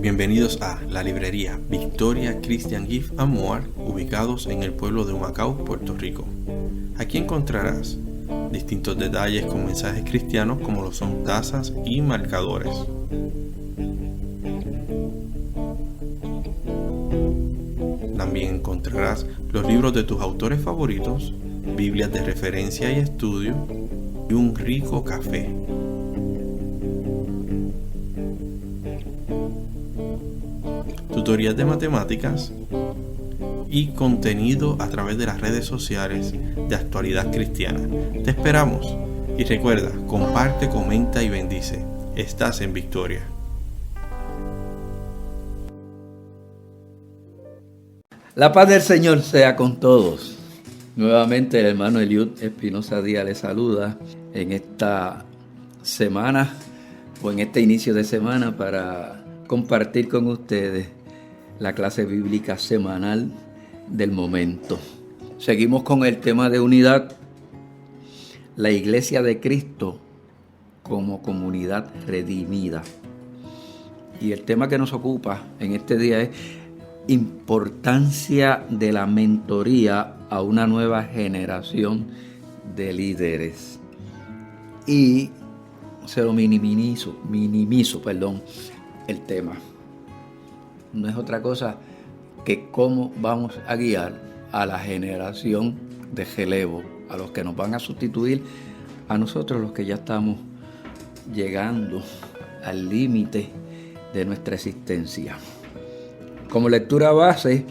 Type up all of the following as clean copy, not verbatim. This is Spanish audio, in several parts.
Bienvenidos a la librería Victoria Christian Gift and More, ubicados en el pueblo de Humacao, Puerto Rico. Aquí encontrarás distintos detalles con mensajes cristianos como lo son tazas y marcadores. También encontrarás los libros de tus autores favoritos, Biblias de referencia y estudio y un rico café. Tutorías de matemáticas y contenido a través de las redes sociales de Actualidad Cristiana. Te esperamos y recuerda, comparte, comenta y bendice. Estás en Victoria. La paz del Señor sea con todos. Nuevamente el hermano Eliud Espinosa Díaz les saluda en esta semana o en este inicio de semana para compartir con ustedes la clase bíblica semanal del momento. Seguimos con el tema de unidad, la Iglesia de Cristo como comunidad redimida. Y el tema que nos ocupa en este día es importancia de la mentoría a una nueva generación de líderes. Y se lo minimizo el tema. No es otra cosa que cómo vamos a guiar a la generación de relevo, a los que nos van a sustituir a nosotros los que ya estamos llegando al límite de nuestra existencia. Como lectura base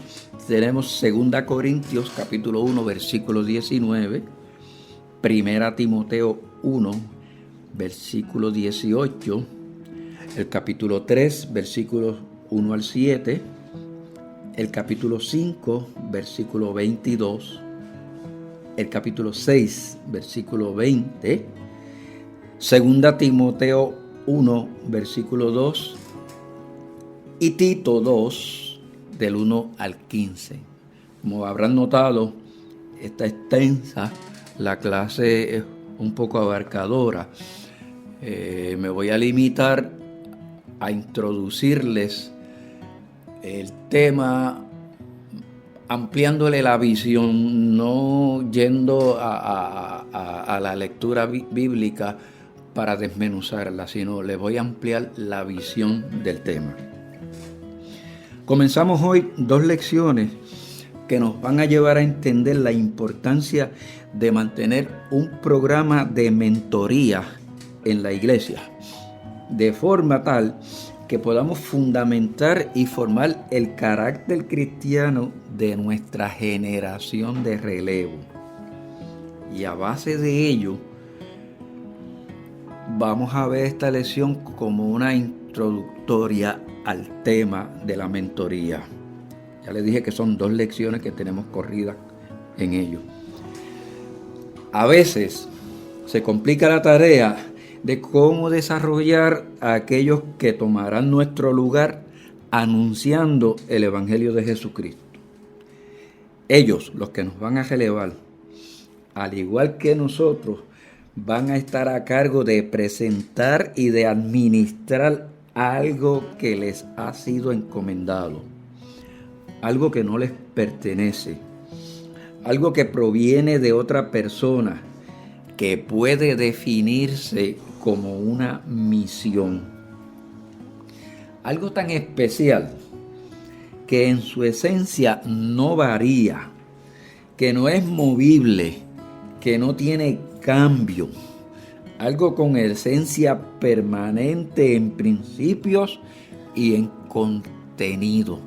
tenemos 2 Corintios capítulo 1 versículo 19, 1 Timoteo 1 versículo 18, el capítulo 3 versículos 1 al 7, el capítulo 5 versículo 22, el capítulo 6 versículo 20, 2 Timoteo 1 versículo 2 y Tito 2 del 1 al 15. Como habrán notado, está extensa, la clase es un poco abarcadora. Me voy a limitar a introducirles el tema ampliándole la visión, no yendo a la lectura bíblica para desmenuzarla, sino le voy a ampliar la visión del tema. Comenzamos hoy 2 lecciones que nos van a llevar a entender la importancia de mantener un programa de mentoría en la iglesia, de forma tal que podamos fundamentar y formar el carácter cristiano de nuestra generación de relevo. Y a base de ello, vamos a ver esta lección como una introductoria al tema de la mentoría. Ya les dije que son 2 lecciones que tenemos corridas en ello. A veces se complica la tarea de cómo desarrollar a aquellos que tomarán nuestro lugar anunciando el Evangelio de Jesucristo. Ellos, los que nos van a relevar, al igual que nosotros, van a estar a cargo de presentar y de administrar algo que les ha sido encomendado, algo que no les pertenece, algo que proviene de otra persona, que puede definirse como una misión. Algo tan especial que en su esencia no varía, que no es movible, que no tiene cambio. Algo con esencia permanente en principios y en contenido.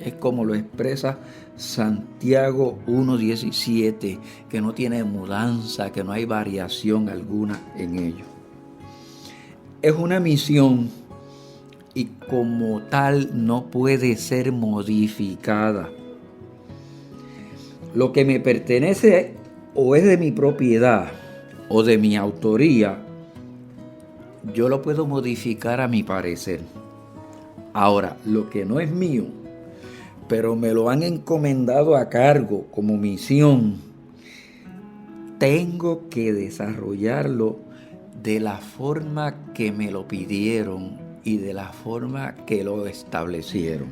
Es como lo expresa Santiago 1:17, que no tiene mudanza, que no hay variación alguna en ello. Es una misión y como tal no puede ser modificada. Lo que me pertenece o es de mi propiedad o de mi autoría, yo lo puedo modificar a mi parecer. Ahora, lo que no es mío, pero me lo han encomendado a cargo como misión, tengo que desarrollarlo de la forma que me lo pidieron y de la forma que lo establecieron.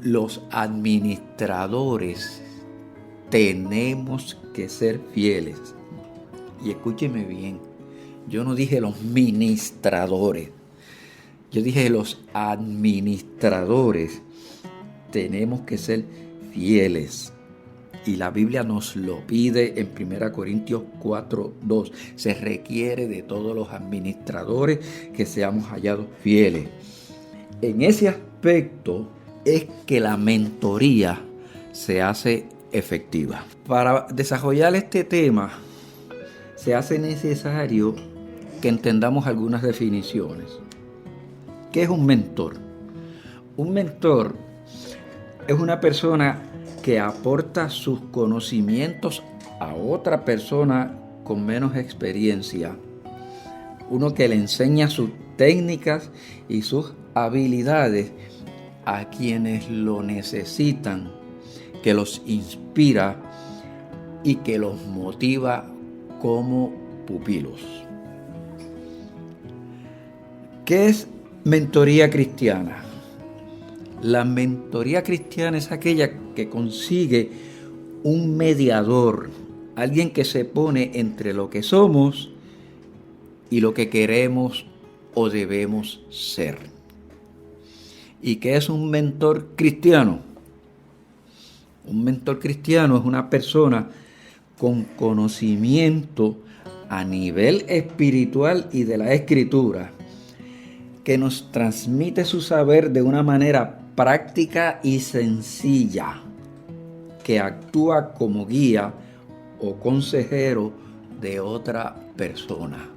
Los administradores tenemos que ser fieles. Y escúcheme bien, yo no dije los ministradores, yo dije los administradores tenemos que ser fieles. Y la Biblia nos lo pide en 1 Corintios 4:2. Se requiere de todos los administradores que seamos hallados fieles. En ese aspecto es que la mentoría se hace efectiva. Para desarrollar este tema se hace necesario que entendamos algunas definiciones. ¿Qué es un mentor? Un mentor es una persona que aporta sus conocimientos a otra persona con menos experiencia. Uno que le enseña sus técnicas y sus habilidades a quienes lo necesitan, que los inspira y que los motiva como pupilos. ¿Qué es mentoría cristiana? La mentoría cristiana es aquella que consigue un mediador, alguien que se pone entre lo que somos y lo que queremos o debemos ser. ¿Y qué es un mentor cristiano? Un mentor cristiano es una persona con conocimiento a nivel espiritual y de la Escritura, que nos transmite su saber de una manera práctica y sencilla, que actúa como guía o consejero de otra persona,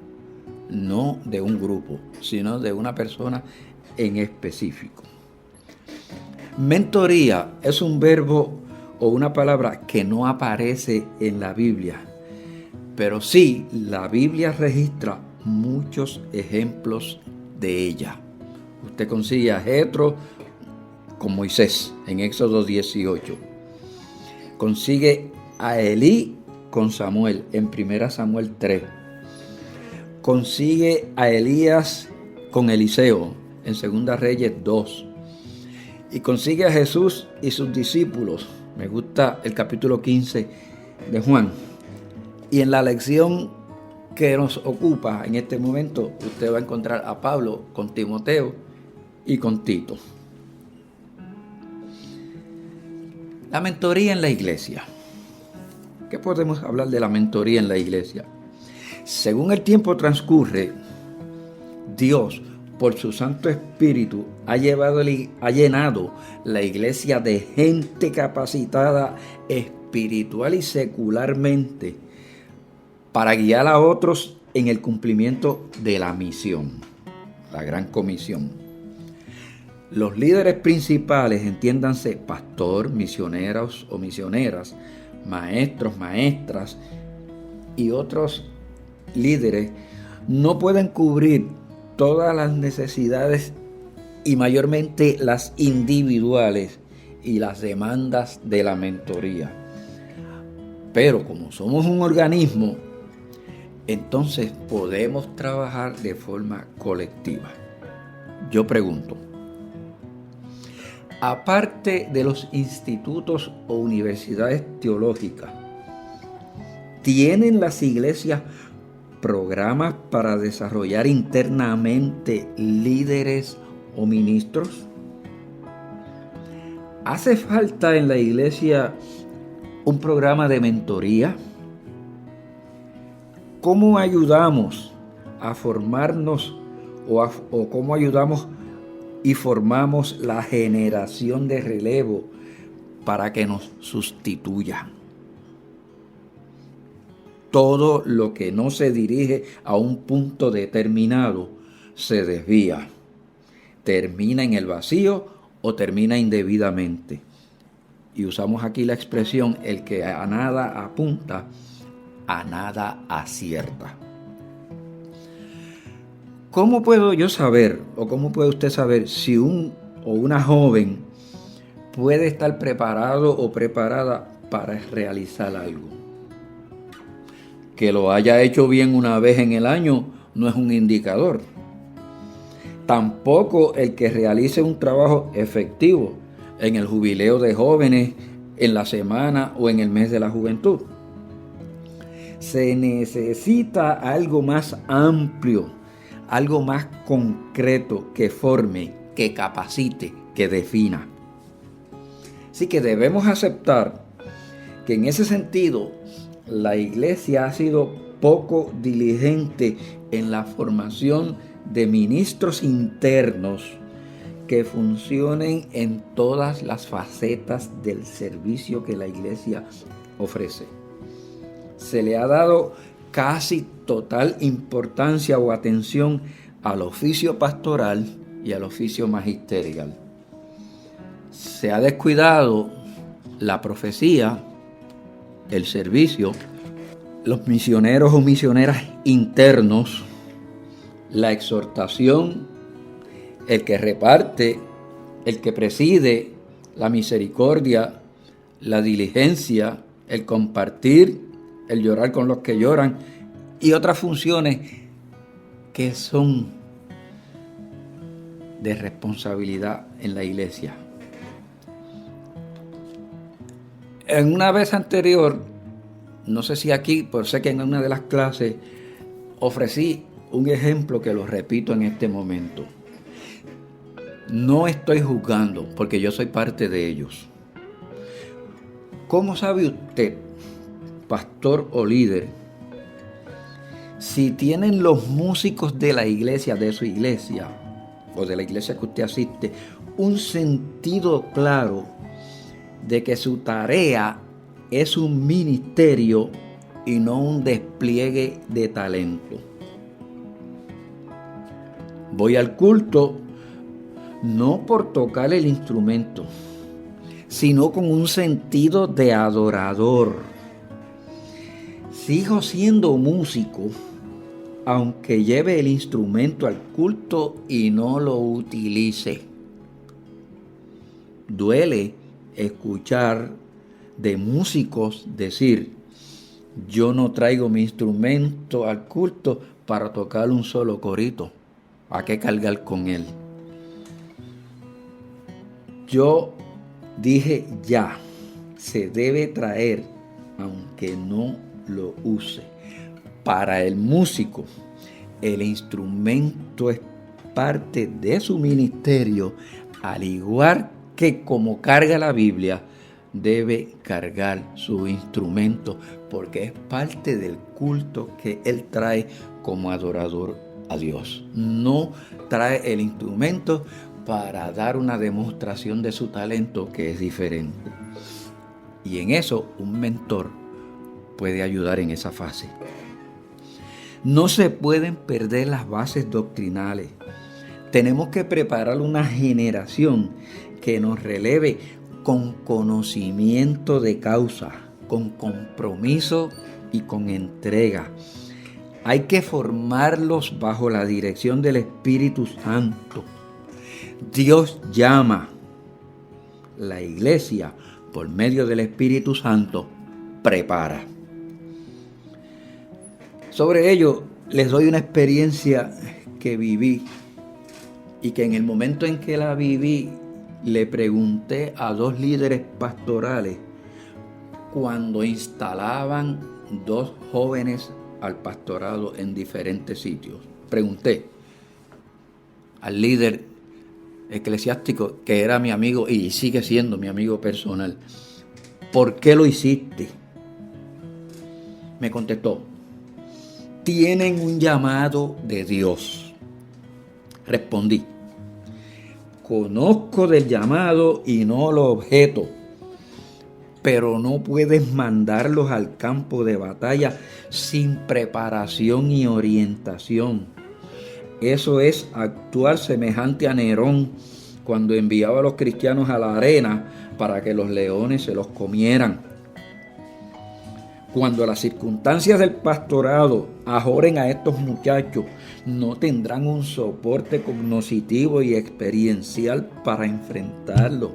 no de un grupo, sino de una persona en específico. Mentoría es un verbo o una palabra que no aparece en la Biblia, pero sí la Biblia registra muchos ejemplos de ella. Usted consigue a Jetro con Moisés en Éxodo 18. Consigue a Elí con Samuel en 1 Samuel 3. Consigue a Elías con Eliseo en 2 Reyes 2. Y consigue a Jesús y sus discípulos. Me gusta el capítulo 15 de Juan. Y en la lección que nos ocupa en este momento, usted va a encontrar a Pablo con Timoteo y con Tito. La mentoría en la iglesia. ¿Qué podemos hablar de la mentoría en la iglesia? Según el tiempo transcurre, Dios, por su Santo Espíritu, ha llenado la iglesia de gente capacitada espiritual y secularmente para guiar a otros en el cumplimiento de la misión, la gran comisión. Los líderes principales, entiéndanse, pastor, misioneros o misioneras, maestros, maestras y otros líderes, no pueden cubrir todas las necesidades y mayormente las individuales y las demandas de la mentoría. Pero como somos un organismo, entonces podemos trabajar de forma colectiva. Yo pregunto, aparte de los institutos o universidades teológicas, ¿tienen las iglesias programas para desarrollar internamente líderes o ministros? ¿Hace falta en la iglesia un programa de mentoría? ¿Cómo ayudamos a formarnos o cómo ayudamos y formamos la generación de relevo para que nos sustituya? Todo lo que no se dirige a un punto determinado se desvía, termina en el vacío o termina indebidamente. Y usamos aquí la expresión: el que a nada apunta, a nada acierta. ¿Cómo puedo yo saber, o cómo puede usted saber si un o una joven puede estar preparado o preparada para realizar algo? Que lo haya hecho bien una vez en el año no es un indicador. tampoco el que realice un trabajo efectivo en el jubileo de jóvenes, en la semana o en el mes de la juventud. Se necesita algo más amplio, algo más concreto que forme, que capacite, que defina. Así que debemos aceptar que en ese sentido la iglesia ha sido poco diligente en la formación de ministros internos que funcionen en todas las facetas del servicio que la iglesia ofrece. Se le ha dado casi total importancia o atención al oficio pastoral y al oficio magisterial. Se ha descuidado la profecía, el servicio, los misioneros o misioneras internos, la exhortación, el que reparte, el que preside, la misericordia, la diligencia, el compartir, el llorar con los que lloran y otras funciones que son de responsabilidad en la iglesia. En una vez anterior, no sé si aquí, pero sé que en una de las clases ofrecí un ejemplo que lo repito en este momento. No estoy juzgando porque yo soy parte de ellos. ¿Cómo sabe usted, pastor o líder, si tienen los músicos de la iglesia, de su iglesia o de la iglesia que usted asiste, un sentido claro de que su tarea es un ministerio y no un despliegue de talento? Voy al culto no por tocar el instrumento, sino con un sentido de adorador. Sigo siendo músico, aunque lleve el instrumento al culto y no lo utilice. Duele escuchar de músicos decir: yo no traigo mi instrumento al culto para tocar un solo corito. ¿A qué cargar con él? Yo dije ya, se debe traer aunque no lo use. Para el músico, el instrumento es parte de su ministerio, al igual que como carga la Biblia, debe cargar su instrumento, porque es parte del culto que él trae como adorador a Dios. No trae el instrumento para dar una demostración de su talento, que es diferente. Y en eso un mentor puede ayudar en esa fase. No se pueden perder las bases doctrinales. Tenemos que preparar una generación que nos releve con conocimiento de causa, con compromiso y con entrega. Hay que formarlos bajo la dirección del Espíritu Santo. Dios llama. La iglesia, por medio del Espíritu Santo, prepara. Sobre ello, les doy una experiencia que viví y que en el momento en que la viví, le pregunté a 2 líderes pastorales cuando instalaban 2 jóvenes al pastorado en diferentes sitios. Pregunté al líder eclesiástico, que era mi amigo y sigue siendo mi amigo personal: ¿por qué lo hiciste? Me contestó: tienen un llamado de Dios. Respondí: conozco del llamado y no lo objeto, pero no puedes mandarlos al campo de batalla sin preparación y orientación. Eso es actuar semejante a Nerón cuando enviaba a los cristianos a la arena para que los leones se los comieran. Cuando las circunstancias del pastorado ajoren a estos muchachos, no tendrán un soporte cognitivo y experiencial para enfrentarlo.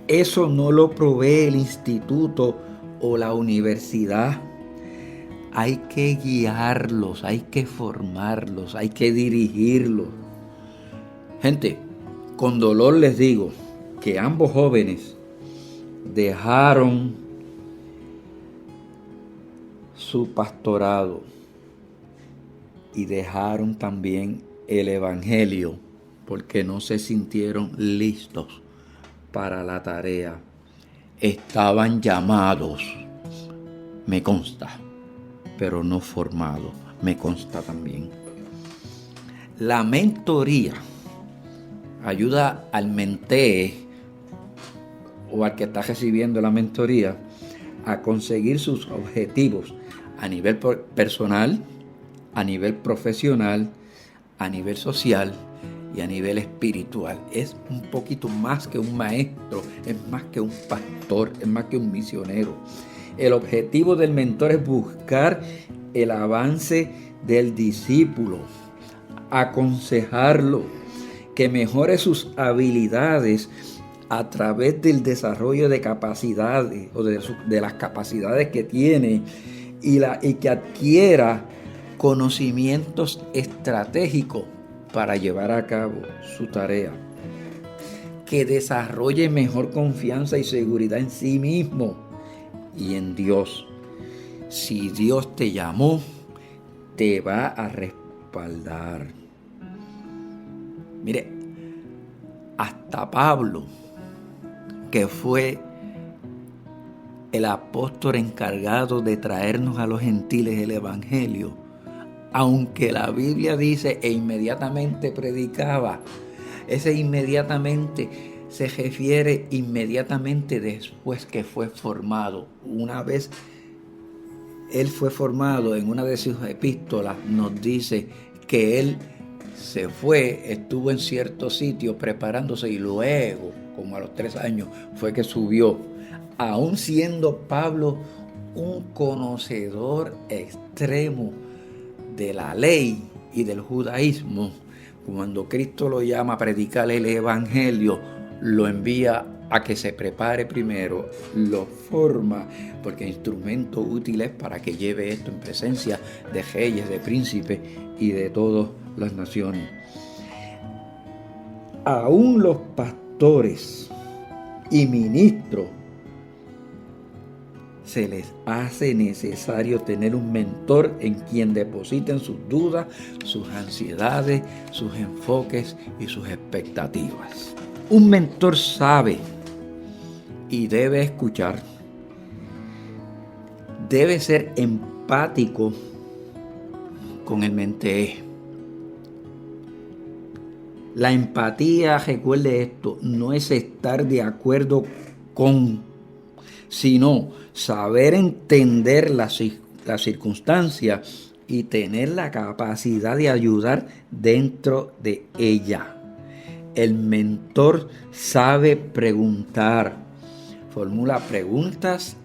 Eso no lo provee el instituto o la universidad. hay que guiarlos, hay que formarlos, hay que dirigirlos. Gente, con dolor les digo que ambos jóvenes dejaron su pastorado y dejaron también el evangelio porque no se sintieron listos para la tarea. Estaban llamados, me consta, pero no formados, me consta también. La mentoría ayuda al mentee o al que está recibiendo la mentoría a conseguir sus objetivos a nivel personal, a nivel profesional, a nivel social y a nivel espiritual. Es un poquito más que un maestro, es más que un pastor, es más que un misionero. El objetivo del mentor es buscar el avance del discípulo, aconsejarlo, que mejore sus habilidades a través del desarrollo de capacidades o de las capacidades que tiene y que adquiera conocimientos estratégicos para llevar a cabo su tarea, que desarrolle mejor confianza y seguridad en sí mismo y en Dios. Si Dios te llamó, te va a respaldar. Mire, hasta Pablo, que fue el apóstol encargado de traernos a los gentiles el evangelio, aunque la Biblia dice e inmediatamente predicaba, ese inmediatamente se refiere inmediatamente después que fue formado. Una vez él fue formado, en una de sus epístolas nos dice que él se fue, estuvo en cierto sitio preparándose y luego, como a los 3 años, fue que subió. Aún siendo Pablo un conocedor extremo de la ley y del judaísmo, cuando Cristo lo llama a predicar el evangelio, lo envía a que se prepare primero, lo forma, porque instrumento útil es para que lleve esto en presencia de reyes, de príncipes y de todas las naciones. Aún los pastores y ministros se les hace necesario tener un mentor en quien depositen sus dudas, sus ansiedades, sus enfoques y sus expectativas. Un mentor sabe y debe escuchar, debe ser empático con el mentee. La empatía, recuerde esto, no es estar de acuerdo con, sino saber entender las circunstancias y tener la capacidad de ayudar dentro de ella. El mentor sabe preguntar, formula preguntas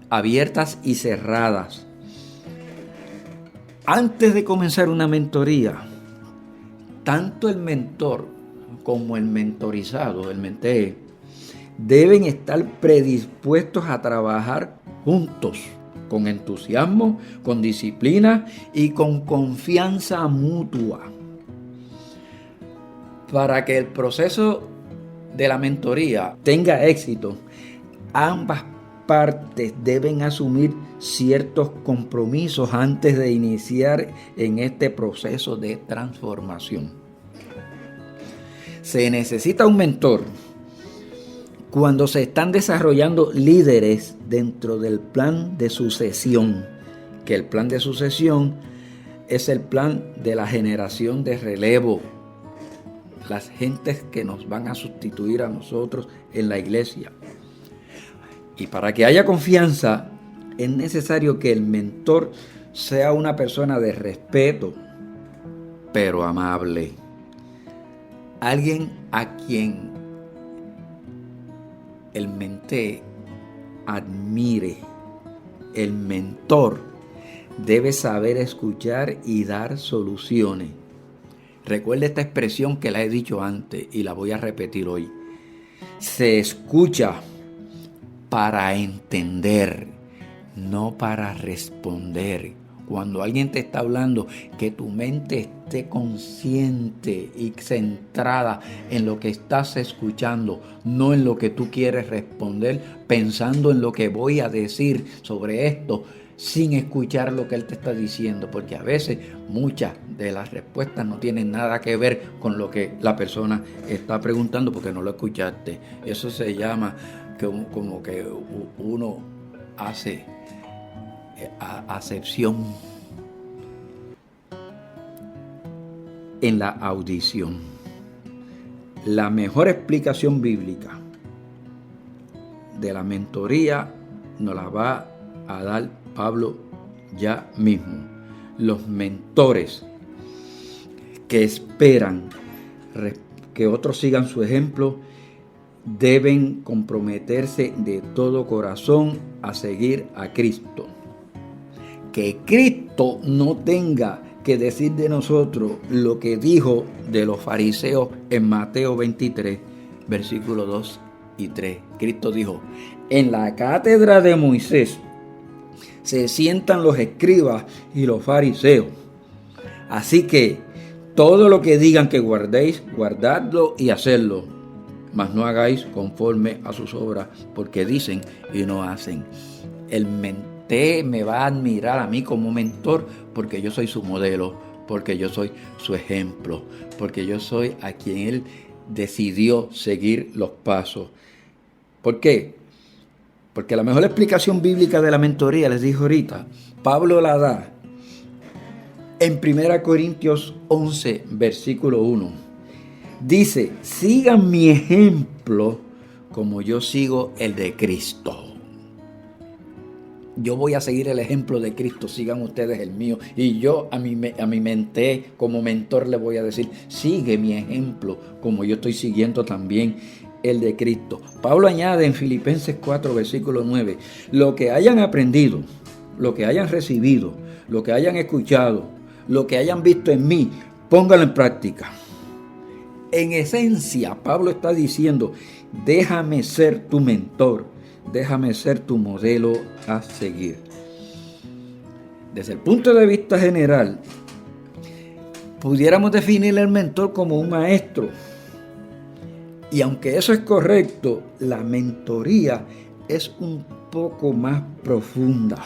abiertas y cerradas. Antes de comenzar una mentoría, tanto el mentor como el mentorizado, el mentee, deben estar predispuestos a trabajar juntos, con entusiasmo, con disciplina y con confianza mutua. Para que el proceso de la mentoría tenga éxito, ambas partes deben asumir ciertos compromisos antes de iniciar en este proceso de transformación. Se necesita un mentor cuando se están desarrollando líderes dentro del plan de sucesión, que el plan de sucesión es el plan de la generación de relevo, las gentes que nos van a sustituir a nosotros en la iglesia. Y para que haya confianza, es necesario que el mentor sea una persona de respeto, pero amable. Alguien a quien el mentee admire. El mentor debe saber escuchar y dar soluciones. Recuerde esta expresión que la he dicho antes y la voy a repetir hoy. Se escucha para entender, no para responder. Cuando alguien te está hablando, que tu mente esté consciente y centrada en lo que estás escuchando, no en lo que tú quieres responder, pensando en lo que voy a decir sobre esto, sin escuchar lo que él te está diciendo, porque a veces muchas de las respuestas no tienen nada que ver con lo que la persona está preguntando porque no lo escuchaste. Eso se llama como que uno hace acepción en la audición. La mejor explicación bíblica de la mentoría nos la va a dar Pablo ya mismo. Los mentores que esperan que otros sigan su ejemplo deben comprometerse de todo corazón a seguir a Cristo. Que Cristo no tenga que decir de nosotros lo que dijo de los fariseos en Mateo 23, versículos 2 y 3. Cristo dijo: en la cátedra de Moisés se sientan los escribas y los fariseos. Así que todo lo que digan que guardéis, guardadlo y hacedlo, mas no hagáis conforme a sus obras, porque dicen y no hacen. El mentor me va a admirar a mí como mentor porque yo soy su modelo, porque yo soy su ejemplo, porque yo soy a quien él decidió seguir los pasos. ¿Por qué? Porque la mejor explicación bíblica de la mentoría, les dije ahorita, Pablo la da en 1 Corintios 11, versículo 1. Dice: sigan mi ejemplo como yo sigo el de Cristo. Yo voy a seguir el ejemplo de Cristo, sigan ustedes el mío. Y yo a mi mente como mentor le voy a decir: sigue mi ejemplo como yo estoy siguiendo también el de Cristo. Pablo añade en Filipenses 4, versículo 9: lo que hayan aprendido, lo que hayan recibido, lo que hayan escuchado, lo que hayan visto en mí, póngalo en práctica. En esencia, Pablo está diciendo: déjame ser tu mentor, déjame ser tu modelo a seguir. Desde el punto de vista general, pudiéramos definir al mentor como un maestro. Y aunque eso es correcto, la mentoría es un poco más profunda.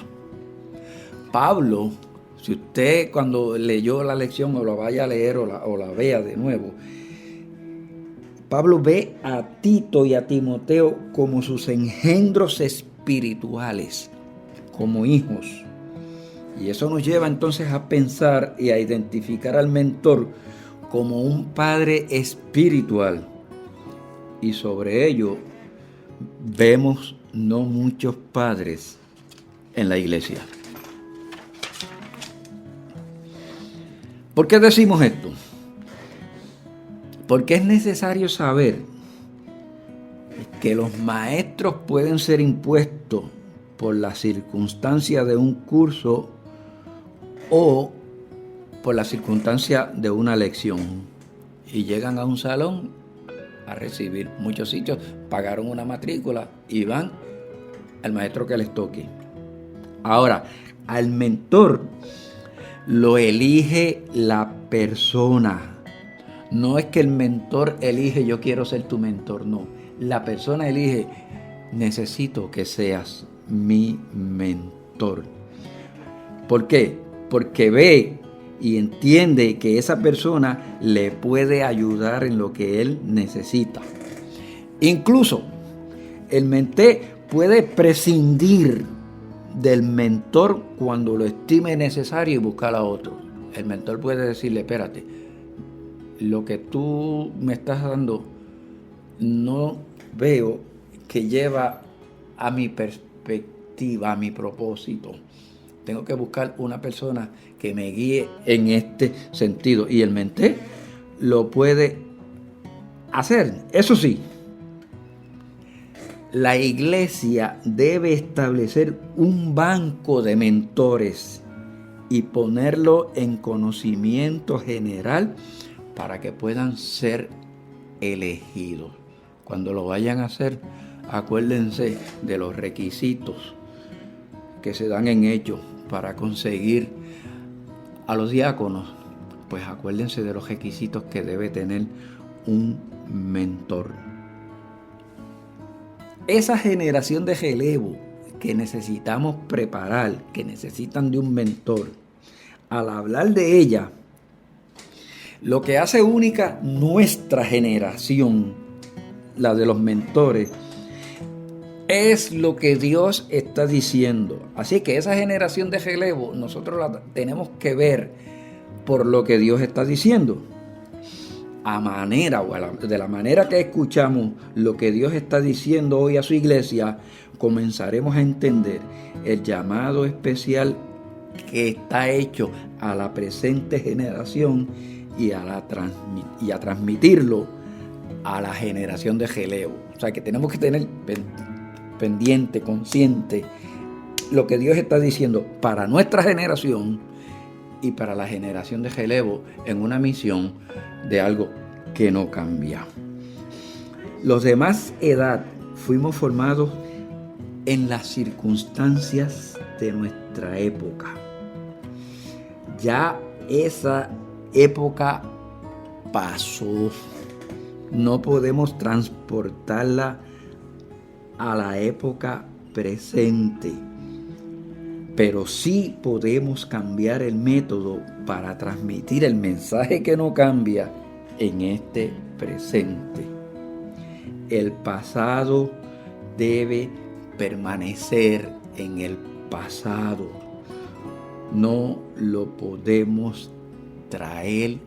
Pablo, si usted cuando leyó la lección o la vaya a leer o la vea de nuevo, Pablo ve a Tito y a Timoteo como sus engendros espirituales, como hijos. Y eso nos lleva entonces a pensar y a identificar al mentor como un padre espiritual. Y sobre ello vemos no muchos padres en la iglesia. ¿Por qué decimos esto? Porque es necesario saber que los maestros pueden ser impuestos por la circunstancia de un curso o por la circunstancia de una lección. Y llegan a un salón a recibir. Muchos sitios pagaron una matrícula y van al maestro que les toque. Ahora, al mentor lo elige la persona. No es que el mentor elige: yo quiero ser tu mentor. No, la persona elige: necesito que seas mi mentor. ¿Por qué? Porque ve y entiende que esa persona le puede ayudar en lo que él necesita. Incluso el mentor puede prescindir del mentor cuando lo estime necesario y buscar a otro. El mentor puede decirle: espérate, lo que tú me estás dando no veo que lleva a mi perspectiva, a mi propósito. Tengo que buscar una persona que me guíe en este sentido. Y el mentor lo puede hacer. Eso sí, la iglesia debe establecer un banco de mentores y ponerlo en conocimiento general para que puedan ser elegidos. Cuando lo vayan a hacer, acuérdense de los requisitos que se dan en Hechos para conseguir a los diáconos, pues acuérdense de los requisitos que debe tener un mentor. Esa generación de relevo que necesitamos preparar, que necesitan de un mentor, al hablar de ella, lo que hace única nuestra generación, la de los mentores, es lo que Dios está diciendo. Así que esa generación de relevo nosotros la tenemos que ver por lo que Dios está diciendo. De la manera que escuchamos lo que Dios está diciendo hoy a su iglesia, comenzaremos a entender el llamado especial que está hecho a la presente generación y a transmitirlo a la generación de relevo. O sea que tenemos que tener pendiente, consciente, lo que Dios está diciendo para nuestra generación y para la generación de relevo en una misión de algo que no cambia. Los de más edad fuimos formados en las circunstancias de nuestra época. Ya esa época pasó. No podemos transportarla a la época presente, pero sí podemos cambiar el método para transmitir el mensaje que no cambia en este presente. El pasado debe permanecer en el pasado. No lo podemos traer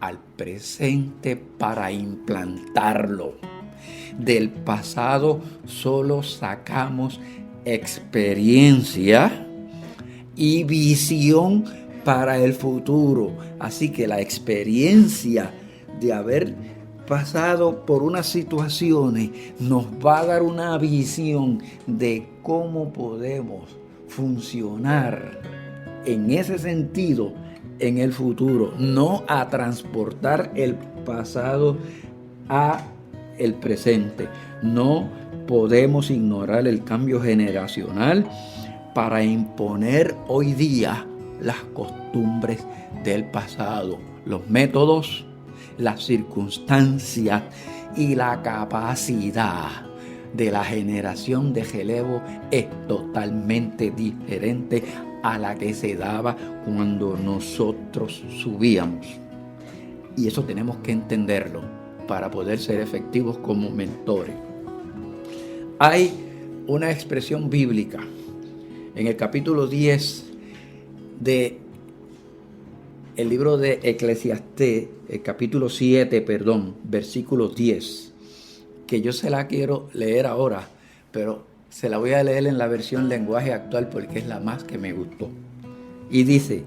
al presente para implantarlo. Del pasado solo sacamos experiencia y visión para el futuro. Así que la experiencia de haber pasado por unas situaciones nos va a dar una visión de cómo podemos funcionar en ese sentido en el futuro, no a transportar el pasado a el presente. No podemos ignorar el cambio generacional para imponer hoy día las costumbres del pasado, los métodos, las circunstancias y la capacidad de la generación de relevo es totalmente diferente a la que se daba cuando nosotros subíamos. Y eso tenemos que entenderlo para poder ser efectivos como mentores. Hay una expresión bíblica en el capítulo 10 de el libro de Eclesiastés, el capítulo 7, versículo 10, que yo se la quiero leer ahora, pero se la voy a leer en la versión lenguaje actual porque es la más que me gustó. Y dice: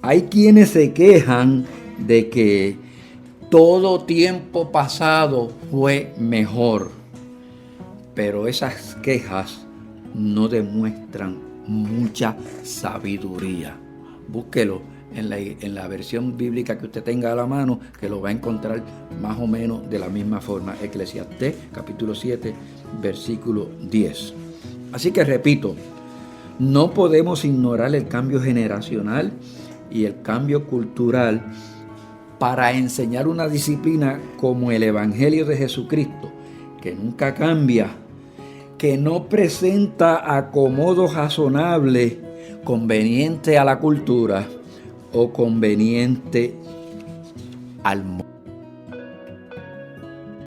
hay quienes se quejan de que todo tiempo pasado fue mejor, pero esas quejas no demuestran mucha sabiduría. Búsquelo en la versión bíblica que usted tenga a la mano, que lo va a encontrar más o menos de la misma forma. Eclesiastés, capítulo 7, versículo 10. Así que repito, no podemos ignorar el cambio generacional y el cambio cultural para enseñar una disciplina como el Evangelio de Jesucristo, que nunca cambia, que no presenta acomodo razonable, conveniente a la cultura o conveniente al mundo.